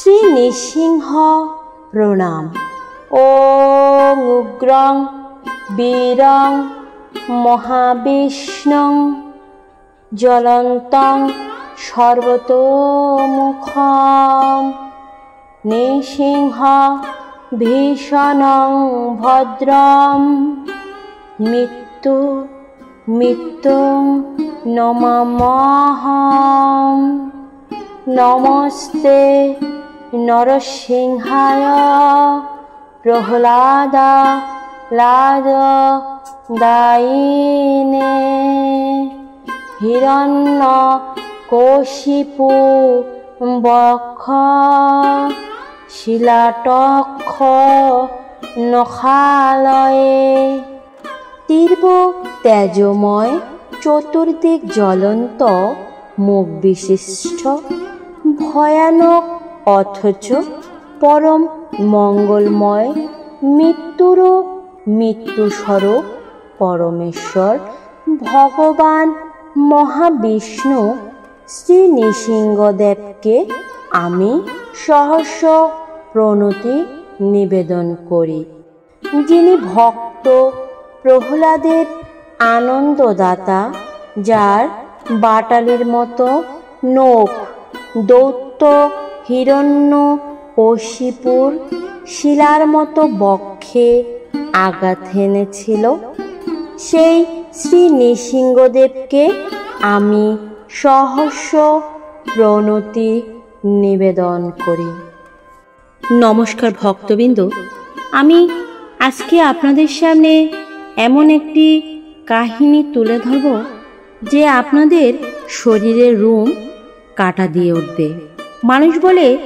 শ্রী নৃসিংহ প্রণাম। ওং উগ্রং বীরং মহাবিষ্ণুং জ্বলন্তং সর্বতোমুখং নৃসিংহ ভীষণং ভদ্রং মৃত্যুং নমাম্যহং। নমস্তে নরসিংহায় প্রহ্লাদায় হিরণ্যকশিপু বক্ষ শিলাটক্ষ নখালয়ে। তীব্র তেজময় চতুর্দিক জ্বলন্ত মুখ বিশিষ্ট ভয়ানক অথচ পরম মঙ্গলময় মৃত্যুরও মৃত্যুস্বরূপ পরমেশ্বর ভগবান মহাবিষ্ণু শ্রী নৃসিংহদেবকে আমি সহস্র প্রণতি নিবেদন করি, যিনি ভক্ত প্রহ্লাদের আনন্দদাতা, যার বাটালির মতো নখ দৈত্য হিরণ্যকশিপুর শিলার মতো বক্ষে আঘাত হেনেছিল। সেই শ্রী নৃসিংহদেবকে আমি সহস্র প্রণতি নিবেদন করি। নমস্কার ভক্তবৃন্দ, আমি আজকে আপনাদের সামনে এমন একটি কাহিনী তুলে ধরব যে আপনাদের শরীরের রোম কাটা দিয়ে উঠবে। মানুষ বলে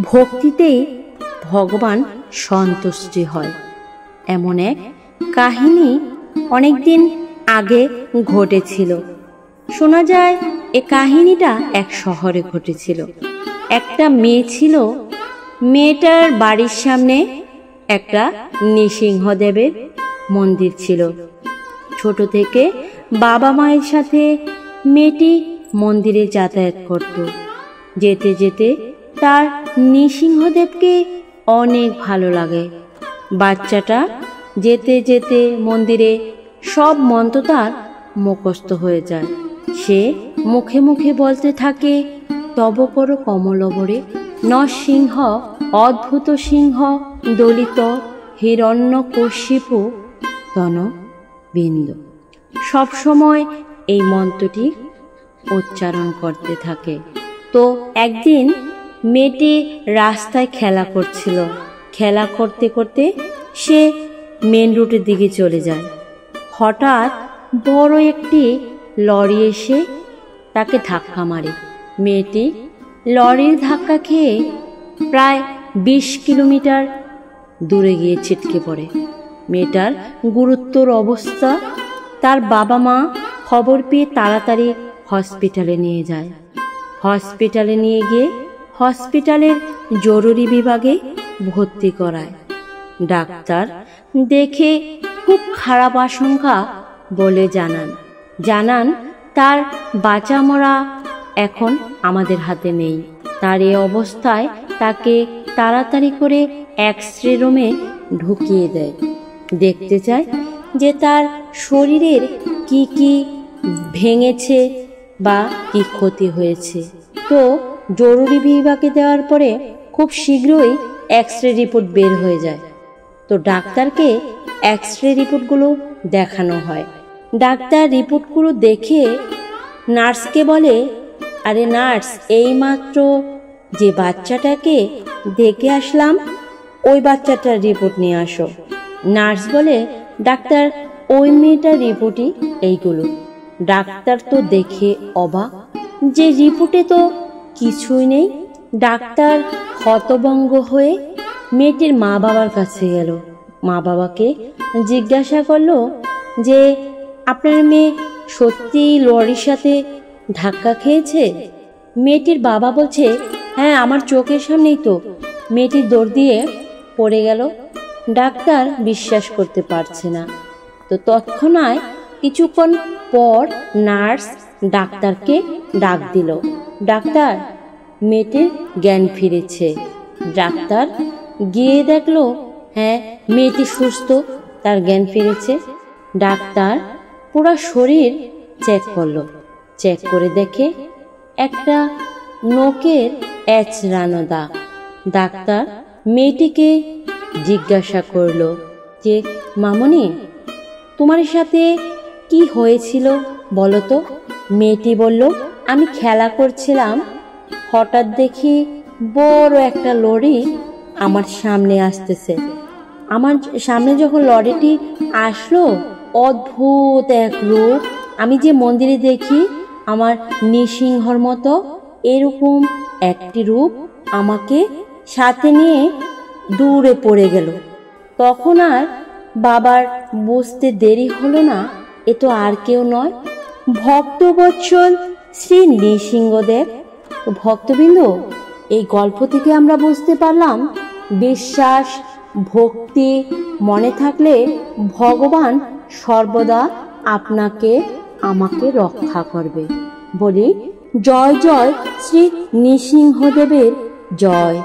ভক্তিতেই ভগবান সন্তুষ্টি হয়। এমন এক কাহিনী অনেকদিন আগে ঘটেছিল। শোনা যায় এ কাহিনীটা এক শহরে ঘটেছিল। একটা মেয়ে ছিল, মেয়েটার বাড়ির সামনে একটা নৃসিংহদেবের মন্দির ছিল। ছোট থেকে বাবা মায়ের সাথে মেয়েটি মন্দিরে যাতায়াত করত। যেতে যেতে তার নৃসিংহদেবকে অনেক ভালো লাগে। বাচ্চাটা যেতে যেতে মন্দিরে সব মন্ত্র তার মুখস্থ হয়ে যায়। সে মুখে মুখে বলতে থাকে, তব কর কমলবরে নরসিংহ অদ্ভুত সিংহ দলিত হিরণ্যকশিপু তন বিন্দু। সবসময় এই মন্ত্রটি উচ্চারণ করতে থাকে। তো একদিন মেয়েটি রাস্তায় খেলা করছিল। খেলা করতে করতে সে মেন রুটের দিকে চলে যায়। হঠাৎ বড় একটি লরি এসে তাকে ধাক্কা মারে। মেয়েটি লরির ধাক্কা খেয়ে প্রায় 20 কিলোমিটার দূরে গিয়ে ছিটকে পড়ে। মেয়েটার গুরুতর অবস্থা। তার বাবা মা খবর পেয়ে তাড়াতাড়ি হসপিটালে নিয়ে যায়। হসপিটালে নিয়ে গিয়ে হসপিটালের জরুরি বিভাগে ভর্তি করায়। ডাক্তার দেখে খুব খারাপ আশঙ্কা বলে জানান তার বাঁচা মরা এখন আমাদের হাতে নেই। তার এই অবস্থায় তাকে তাড়াতাড়ি করে এক্স-রে রুমে ঢুকিয়ে দেয়। দেখতে চায় যে তার শরীরের কি কি ভেঙেছে বা কি ক্ষতি হয়েছে। তো জরুরি বিভাগে দেওয়ার পরে খুব শীঘ্রই এক্স-রে রিপোর্ট বের হয়ে যায়। তো ডাক্তারকে এক্স-রে রিপোর্টগুলো দেখানো হয়। ডাক্তার রিপোর্টগুলো দেখে নার্সকে বলে, আরে নার্স, এইমাত্র যে বাচ্চাটাকে দেখে আসলাম ওই বাচ্চাটার রিপোর্ট নিয়ে আসো। নার্স বলে, ডাক্তার ওই মেয়েটার রিপোর্টই এইগুলো। ডাক্তার তো দেখে অবাক যে রিপোর্টে তো কিছুই নেই। ডাক্তার হতভম্ব হয়ে মেয়েটির মা বাবার কাছে গেল। মা বাবাকে জিজ্ঞাসা করলো যে আপনার মেয়ে সত্যি লরির সাথে ধাক্কা খেয়েছে? মেয়েটির বাবা বলছে, হ্যাঁ, আমার চোখের সামনেই তো। মেয়েটি দৌড় দিয়ে পড়ে গেল। ডাক্তার বিশ্বাস করতে পারছে না। তো তৎক্ষণাৎ কিছুক্ষণ পর নার্স ডাক্তারকে ডাক দিল। ডাক্তার, মেয়েটির জ্ঞান ফিরেছে। ডাক্তার গিয়ে দেখলো হ্যাঁ মেয়েটি সুস্থ, তার জ্ঞান ফিরেছে। ডাক্তার পুরো শরীর চেক করলো, চেক করে দেখে একটা নখের এচড়ানো দাগ। ডাক্তার মেয়েটিকে জিজ্ঞাসা করলো যে মামনি তোমার সাথে কি হয়েছিল বলো তো। মেয়েটি বলল আমি খেলা করছিলাম, হঠাৎ দেখি বড় একটা লরি আমার সামনে আসতেছে। আমার সামনে যখন লরিটি আসলো, অদ্ভুত এক রূপ, আমি যে মন্দিরে দেখি আমার নৃসিংহর মতো এরকম একটি রূপ আমাকে সাথে নিয়ে দূরে পড়ে গেল। তখন আর বাবার বুঝতে দেরি হলো না, এ তো আর কেউ নয়, ভক্তবৎসল শ্রী নৃসিংহদেব। তো ভক্তবৃন্দ, এই গল্প থেকে আমরা বুঝতে পারলাম বিশ্বাস ভক্তি মনে থাকলে ভগবান সর্বদা আপনাকে আমাকে রক্ষা করবে। বলি জয় জয় শ্রী নৃসিংহদেবের জয়।